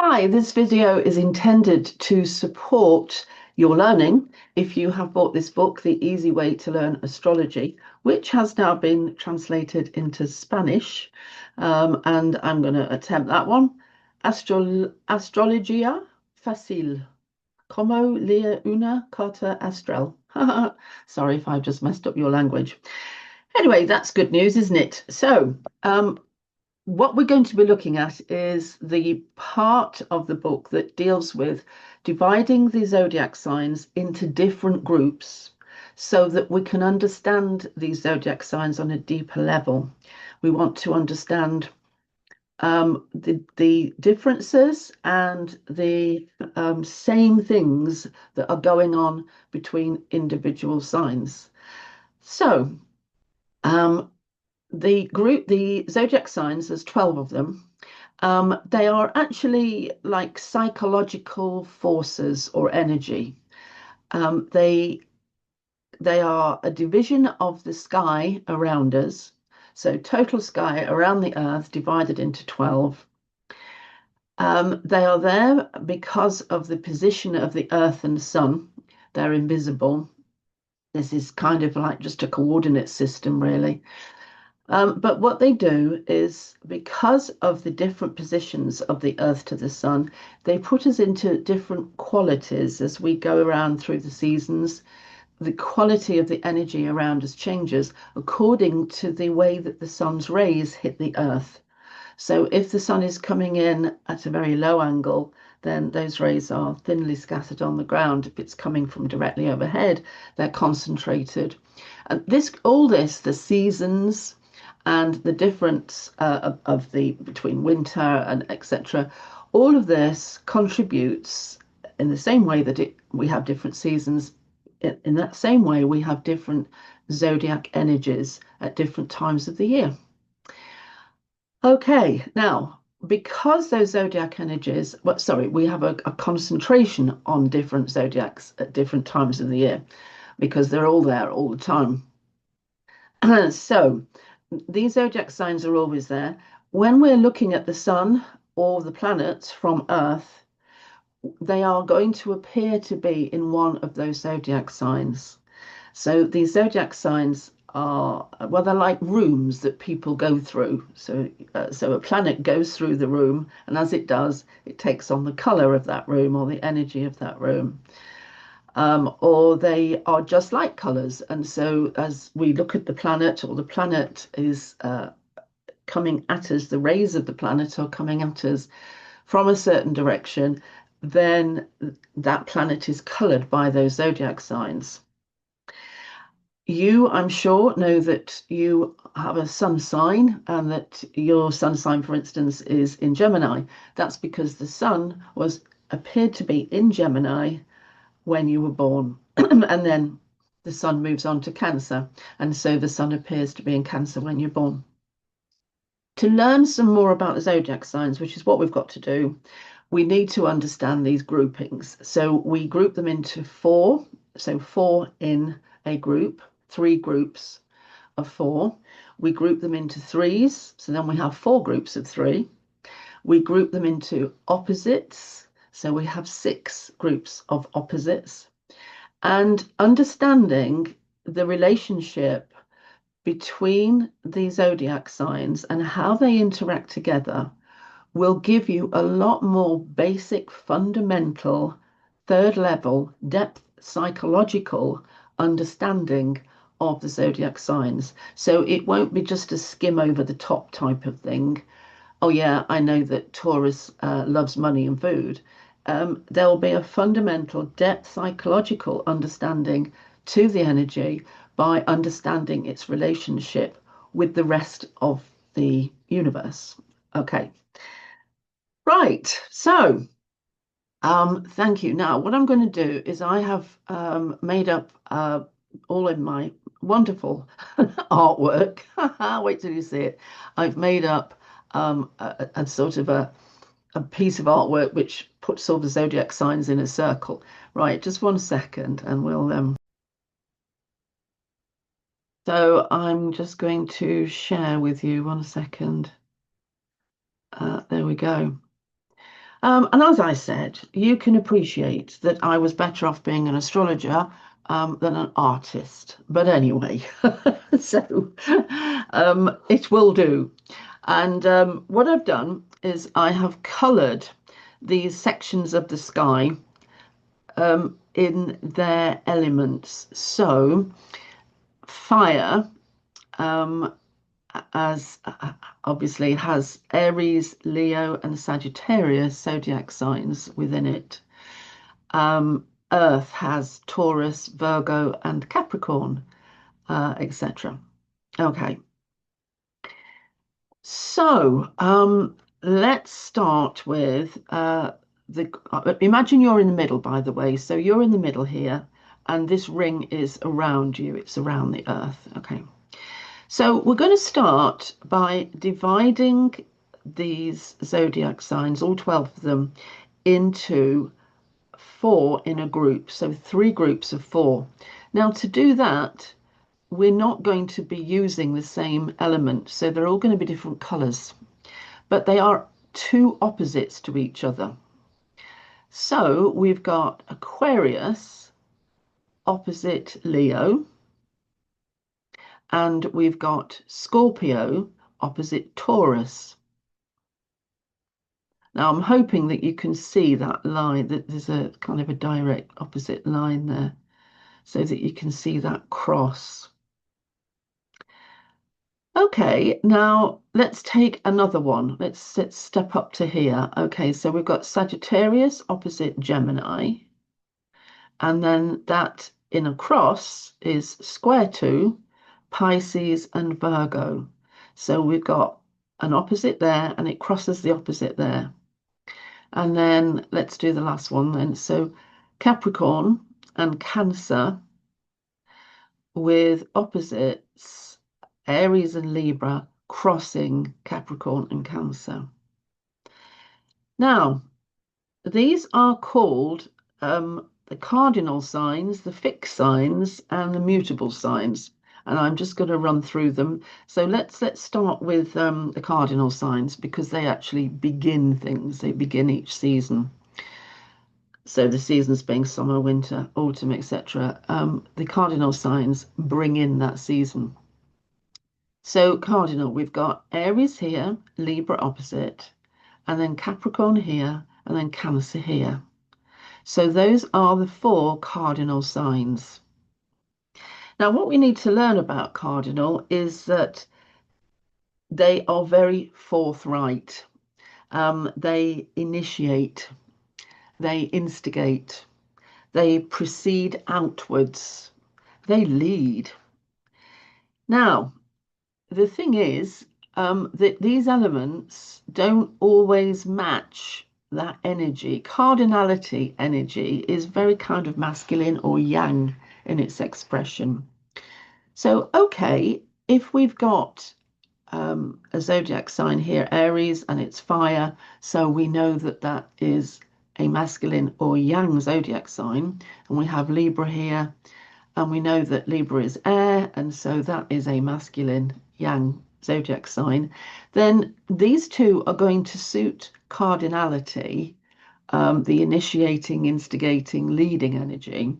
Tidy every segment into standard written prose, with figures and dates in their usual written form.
Hi, this video is intended to support your learning if you have bought this book, The Easy Way to Learn Astrology, which has now been translated into Spanish. And I'm going to attempt that one. Astrología Fácil. Como leer una carta astral. Sorry if I've just messed up your language. Anyway, that's good news, isn't it? What we're going to be looking at is the part of the book that deals with dividing the zodiac signs into different groups so that we can understand these zodiac signs on a deeper level. We want to understand the differences and the same things that are going on between individual signs. So, um, the zodiac signs, there's 12 of them. They are actually like psychological forces or energy. They are a division of the sky around us. So total sky around the Earth divided into 12. They are there because of the position of the Earth and Sun. They're invisible. This is kind of like just a coordinate system, really. But what they do is, because of the different positions of the Earth to the Sun, they put us into different qualities as we go around through the seasons. The quality of the energy around us changes according to the way that the Sun's rays hit the Earth. So if the Sun is coming in at a very low angle, then those rays are thinly scattered on the ground. If it's coming from directly overhead, they're concentrated. And all this, the seasons, and the difference of the between winter and etc. All of this contributes in the same way that we have different seasons. In that same way, we have different zodiac energies at different times of the year. Okay, now because those zodiac energies, we have a concentration on different zodiacs at different times of the year because they're all there all the time. So these zodiac signs are always there. When we're looking at the sun or the planets from Earth, they are going to appear to be in one of those zodiac signs. So these zodiac signs are, well, they're like rooms that people go through. So a planet goes through the room, and as it does, it takes on the color of that room or the energy of that room. Or they are just like colors. And so as we look at the planet, or the planet is coming at us, the rays of the planet are coming at us from a certain direction, then that planet is colored by those zodiac signs. You, I'm sure, know that you have a sun sign and that your sun sign, for instance, is in Gemini. That's because the sun appeared to be in Gemini when you were born. And then the sun moves on to Cancer. And so the sun appears to be in Cancer when you're born. To learn some more about the zodiac signs, which is what we've got to do, we need to understand these groupings. So we group them into four. So four in a group, three groups of four. We group them into threes. So then we have four groups of three. We group them into opposites. So we have six groups of opposites. And understanding the relationship between the zodiac signs and how they interact together will give you a lot more basic, fundamental, third level, depth psychological understanding of the zodiac signs. So it won't be just a skim over the top type of thing. Oh, yeah, I know that Taurus loves money and food. There will be a fundamental depth psychological understanding to the energy by understanding its relationship with the rest of the universe. Okay. Right. So, thank you. Now, what I'm going to do is I have made up all in my wonderful artwork. Wait till you see it. I've made up a sort of a piece of artwork which puts all the zodiac signs in a circle. Right, just 1 second and we'll so I'm just going to share with you 1 second. There we go. And as I said, you can appreciate that I was better off being an astrologer than an artist. But anyway, so it will do. And what I've done is I have coloured these sections of the sky in their elements. So fire, as obviously has Aries, Leo, and Sagittarius zodiac signs within it. Earth has Taurus, Virgo, and Capricorn, etc. Okay, so let's start with imagine you're in the middle, by the way. So you're in the middle here, and this ring is around you. It's around the Earth. Okay. So we're going to start by dividing these zodiac signs, all 12 of them, into 4 in a group. So 3 groups of 4. Now to do that, we're not going to be using the same element. So they're all going to be different colours, but they are 2 opposites to each other. So we've got Aquarius opposite Leo, and we've got Scorpio opposite Taurus. Now I'm hoping that you can see that line, that there's a kind of a direct opposite line there, so that you can see that cross. Okay, now let's take another one. Let's step up to here. Okay, so we've got Sagittarius opposite Gemini, and then that in a cross is square to Pisces and Virgo. So we've got an opposite there, and it crosses the opposite there. And then let's do the last one then. So Capricorn and Cancer with opposites, Aries and Libra crossing Capricorn and Cancer. Now, these are called the cardinal signs, the fixed signs, and the mutable signs. And I'm just going to run through them. So let's start with the cardinal signs, because they actually begin things. They begin each season. So the seasons being summer, winter, autumn, etc. The cardinal signs bring in that season. So cardinal, we've got Aries here, Libra opposite, and then Capricorn here, and then Cancer here. So those are the 4 cardinal signs. Now, what we need to learn about cardinal is that they are very forthright. They initiate, they instigate, they proceed outwards, they lead. Now, the thing is that these elements don't always match that energy. Cardinality energy is very kind of masculine or yang in its expression. So, okay, if we've got a zodiac sign here, Aries, and it's fire, so we know that that is a masculine or yang zodiac sign. And we have Libra here, and we know that Libra is air, and so that is a masculine yang zodiac sign. Then these 2 are going to suit cardinality, the initiating, instigating, leading energy.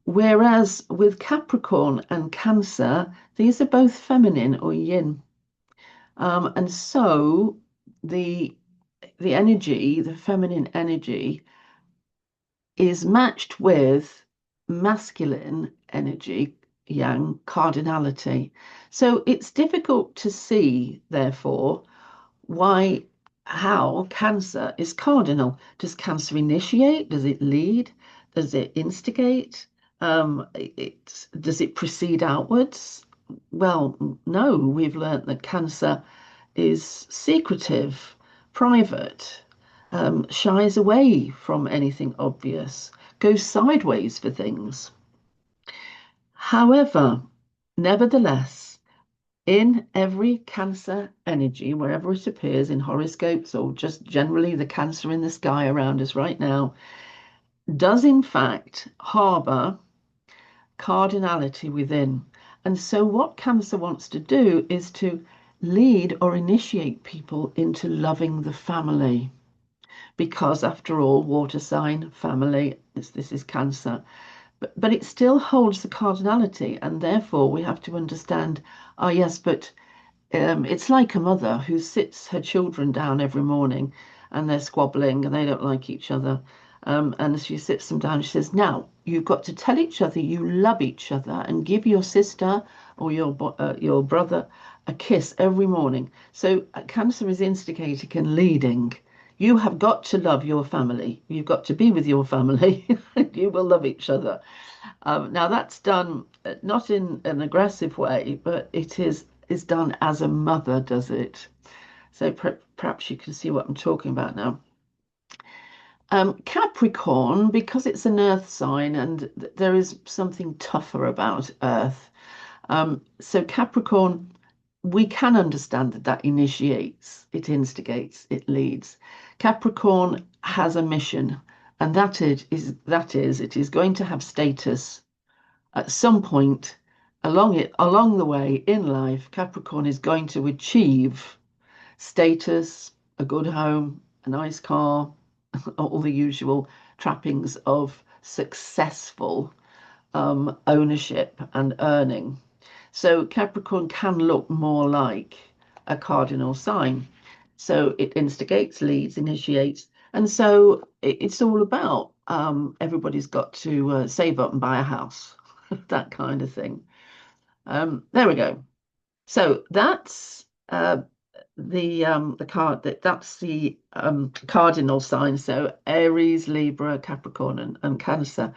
Whereas with Capricorn and Cancer, these are both feminine or yin. And so the energy, the feminine energy, is matched with masculine energy, yang, cardinality. So it's difficult to see, therefore, how Cancer is cardinal. Does Cancer initiate? Does it lead? Does it instigate? Does it proceed outwards? Well, no, we've learnt that Cancer is secretive, private, shies away from anything obvious, goes sideways for things. However, nevertheless, in every Cancer energy, wherever it appears in horoscopes or just generally the Cancer in the sky around us right now, does in fact harbour cardinality within. And so what Cancer wants to do is to lead or initiate people into loving the family, because after all, water sign, family, this is Cancer. But it still holds the cardinality, and therefore we have to understand, oh yes, but it's like a mother who sits her children down every morning and they're squabbling and they don't like each other. And she sits them down and she says, now you've got to tell each other you love each other and give your sister or your brother a kiss every morning. So Cancer is instigating and leading. You have got to love your family. You've got to be with your family. You will love each other. Now that's done not in an aggressive way, but it is done as a mother does it. So perhaps you can see what I'm talking about now. Capricorn, because it's an earth sign and there is something tougher about earth. So Capricorn, we can understand that that initiates, it instigates, it leads. Capricorn has a mission, and it is going to have status at some point along the way in life. Capricorn is going to achieve status, a good home, a nice car, all the usual trappings of successful ownership and earning. So Capricorn can look more like a cardinal sign. So it instigates, leads, initiates. And so it's all about everybody's got to save up and buy a house, that kind of thing. There we go. So that's the card that's the cardinal sign. So Aries, Libra, Capricorn, and Cancer.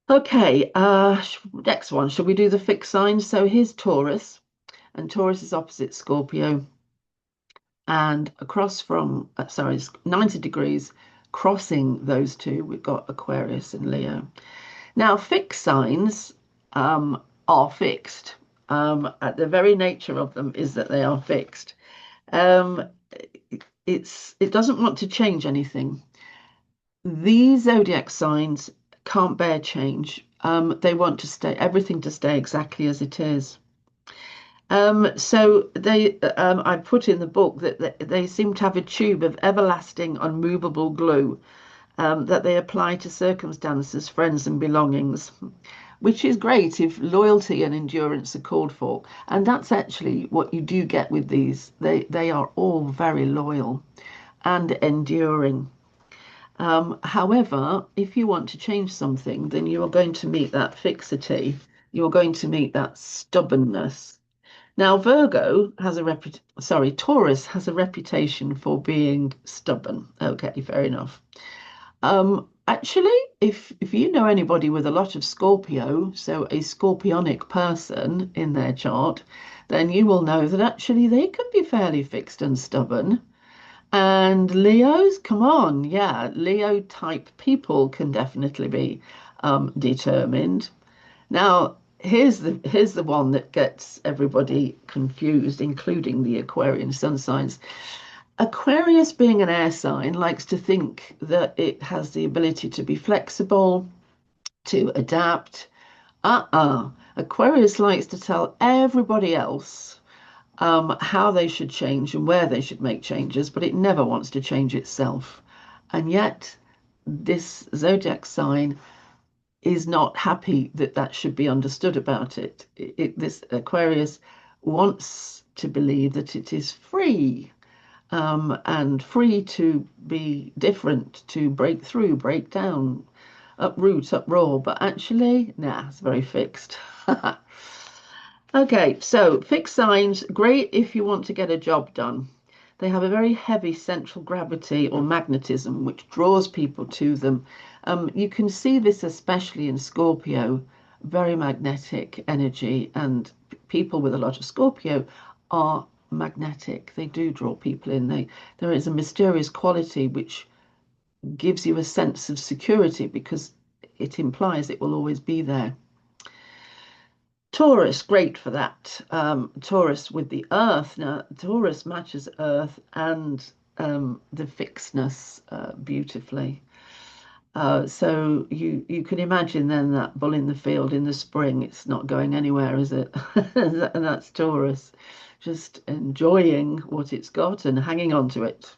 Okay, next one. Shall we do the fixed signs? So here's Taurus, and Taurus is opposite Scorpio, and across from, sorry, 90 degrees, crossing those two, we've got Aquarius and Leo. Now, fixed signs are fixed. The very nature of them is that they are fixed. Um, it doesn't want to change anything. These zodiac signs can't bear change. They want to stay everything to stay exactly as it is. So I put in the book that they seem to have a tube of everlasting, unmovable glue that they apply to circumstances, friends, and belongings, which is great if loyalty and endurance are called for. And that's actually what you do get with these. They are all very loyal and enduring. However, if you want to change something, then you are going to meet that fixity. You're going to meet that stubbornness. Now, Taurus has a reputation for being stubborn. Okay, fair enough. Actually, if you know anybody with a lot of Scorpio, so a scorpionic person in their chart, then you will know that actually they can be fairly fixed and stubborn. And Leos, come on, yeah, Leo type people can definitely be determined. Now, here's the one that gets everybody confused, including the Aquarian sun signs. Aquarius, being an air sign, likes to think that it has the ability to be flexible, to adapt. Aquarius likes to tell everybody else how they should change and where they should make changes, but it never wants to change itself. And yet, this zodiac sign is not happy that that should be understood about it. This Aquarius wants to believe that it is free and free to be different, to break through, break down, uproot, uproar. But actually, nah, it's very fixed. Okay, so fixed signs, great if you want to get a job done. They have a very heavy central gravity or magnetism, which draws people to them. You can see this especially in Scorpio, very magnetic energy, and people with a lot of Scorpio are magnetic. They do draw people in. There is a mysterious quality which gives you a sense of security because it implies it will always be there. Taurus, great for that. Taurus with the earth. Now, Taurus matches earth and the fixedness beautifully. So you can imagine then that bull in the field in the spring, it's not going anywhere, is it? And that's Taurus, just enjoying what it's got and hanging on to it.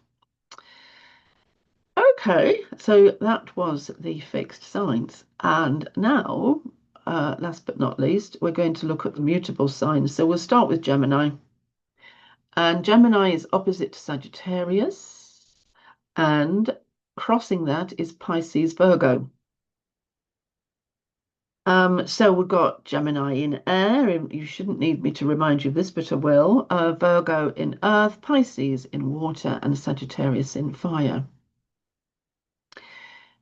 Okay, so that was the fixed signs. And now, last but not least, we're going to look at the mutable signs. So we'll start with Gemini. And Gemini is opposite to Sagittarius. And crossing that is Pisces Virgo. So we've got Gemini in air. You shouldn't need me to remind you of this, but I will. Virgo in earth, Pisces in water, and Sagittarius in fire.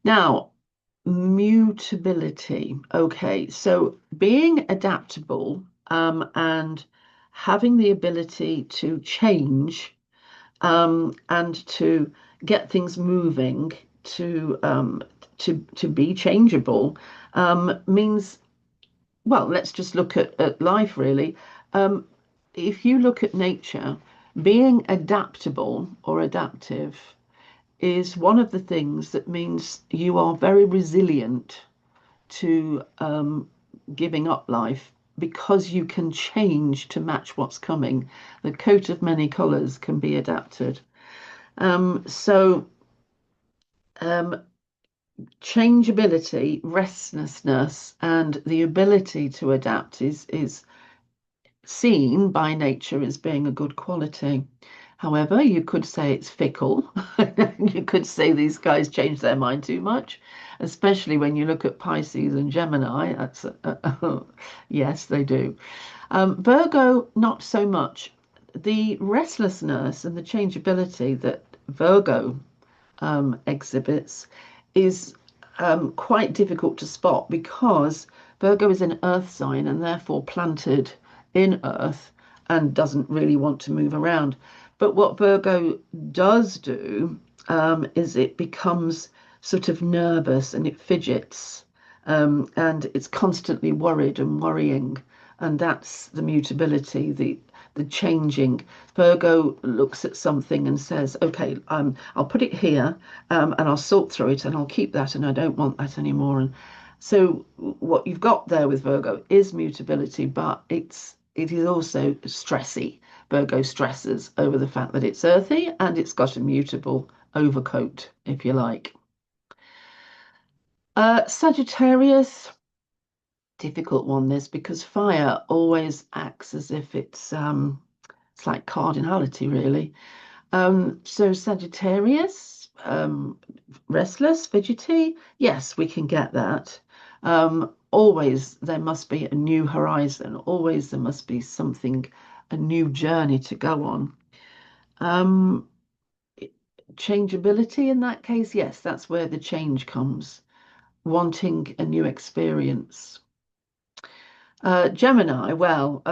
Now, mutability. Okay, so being adaptable and having the ability to change and to get things moving to be changeable means, well, let's just look at life really. Um, if you look at nature, being adaptable or adaptive is one of the things that means you are very resilient to giving up life because you can change to match what's coming. The coat of many colors can be adapted. So um, changeability, restlessness, and the ability to adapt is seen by nature as being a good quality. However, you could say it's fickle. You could say these guys change their mind too much, especially when you look at Pisces and Gemini. Yes, they do. Virgo, not so much. The restlessness and the changeability that Virgo exhibits is quite difficult to spot because Virgo is an earth sign and therefore planted in earth and doesn't really want to move around. But what Virgo does do is it becomes sort of nervous and it fidgets and it's constantly worried and worrying. And that's the mutability, the changing. Virgo looks at something and says, okay, I'll put it here and I'll sort through it and I'll keep that and I don't want that anymore. And so what you've got there with Virgo is mutability, but it is also stressy. Virgo stresses over the fact that it's earthy and it's got a mutable overcoat, if you like. Sagittarius, difficult one this because fire always acts as if it's like cardinality really. So Sagittarius, restless, fidgety, yes, we can get that. Always there must be a new horizon, always there must be something, a new journey to go on. Um, Changeability in that case, yes, that's where the change comes, wanting a new experience. Gemini, well,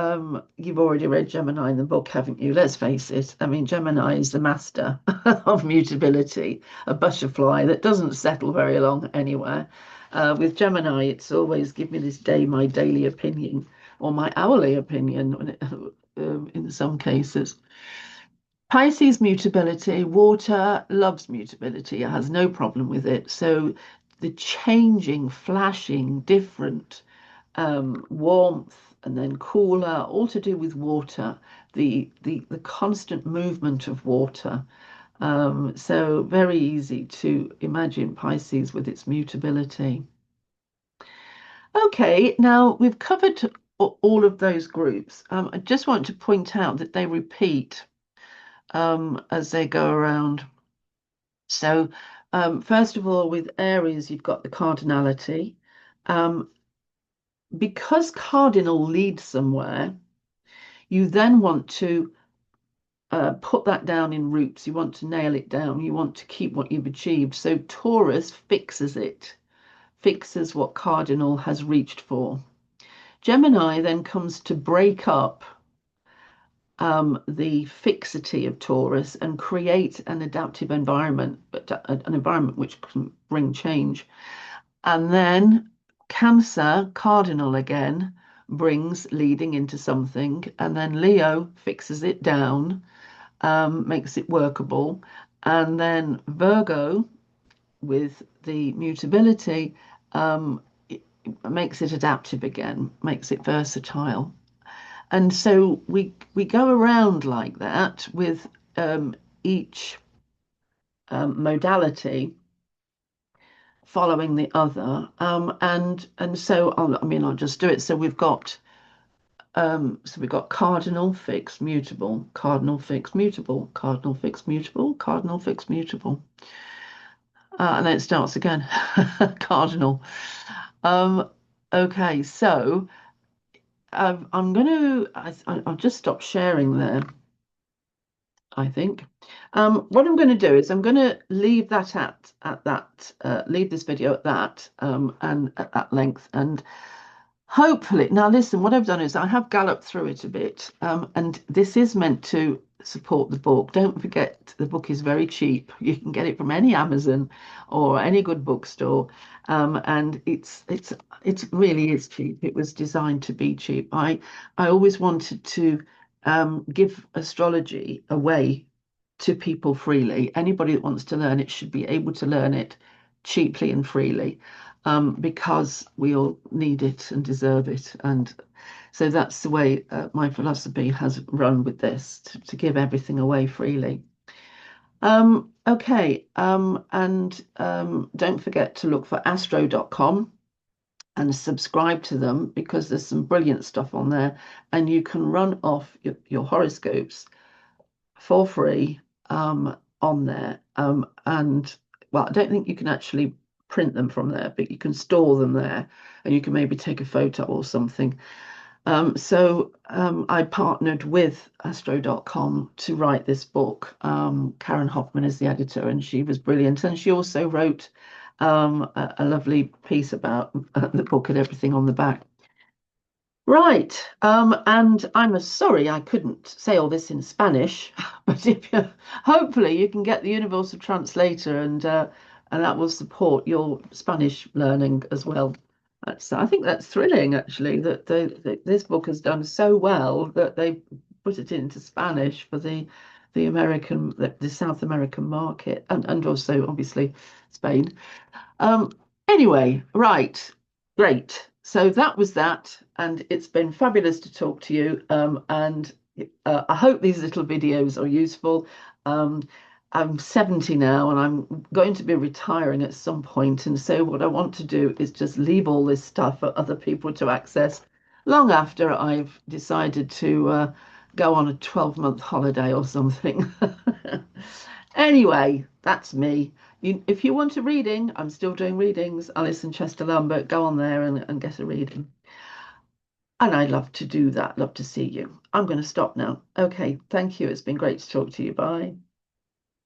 you've already read Gemini in the book, haven't you? Let's face it. I mean, Gemini is the master of mutability, a butterfly that doesn't settle very long anywhere. With Gemini, it's always give me this day my daily opinion or my hourly opinion in some cases. Pisces mutability, water loves mutability. It has no problem with it. So the changing, flashing, different warmth and then cooler, all to do with water, the constant movement of water. So very easy to imagine Pisces with its mutability. Okay, now we've covered all of those groups. I just want to point out that they repeat as they go around. So, first of all, with Aries, you've got the cardinality. Um, because cardinal leads somewhere, you then want to put that down in roots. You want to nail it down. You want to keep what you've achieved. So Taurus fixes it, fixes what cardinal has reached for. Gemini then comes to break up the fixity of Taurus and create an adaptive environment, but an environment which can bring change. And then Cancer, cardinal again, brings leading into something. And then Leo fixes it down, makes it workable. And then Virgo, with the mutability, it makes it adaptive again, makes it versatile. And so we go around like that with each modality. following the other. And so I'll just do it. So we've got cardinal, fixed, mutable, cardinal, fixed, mutable, cardinal, fixed, mutable, cardinal, fixed, mutable. And then it starts again. Cardinal. Okay, so I'll just stop sharing there, I think. What I'm going to do is I'm going to leave that at that, leave this video at that, and at that length, and hopefully, now listen, what I've done is I have galloped through it a bit, and this is meant to support the book. Don't forget, the book is very cheap. You can get it from any Amazon or any good bookstore, and it really is cheap. It was designed to be cheap. I always wanted to give astrology away to people freely. Anybody that wants to learn it should be able to learn it cheaply and freely, because we all need it and deserve it. And so that's the way my philosophy has run with this, to give everything away freely. Okay, and don't forget to look for astro.com and subscribe to them, because there's some brilliant stuff on there, and you can run off your horoscopes for free on there. And well, I don't think you can actually print them from there, but you can store them there, and you can maybe take a photo or something. So I partnered with astro.com to write this book. Karen Hoffman is the editor, and she was brilliant. And she also wrote a lovely piece about the book and everything on the back. Right, and I'm sorry I couldn't say all this in Spanish, but hopefully you can get the Universal Translator, and that will support your Spanish learning as well. I think that's thrilling, actually, that this book has done so well that they put it into Spanish for the South American market, and also obviously Spain. Anyway, right, great. So that was that, and it's been fabulous to talk to you. And I hope these little videos are useful. I'm 70 now, and I'm going to be retiring at some point. And so what I want to do is just leave all this stuff for other people to access long after I've decided to go on a 12-month holiday or something. Anyway, that's me. If you want a reading, I'm still doing readings. Alison Chester-Lambert, go on there and get a reading. And I'd love to do that. Love to see you. I'm going to stop now. Okay, thank you. It's been great to talk to you. Bye.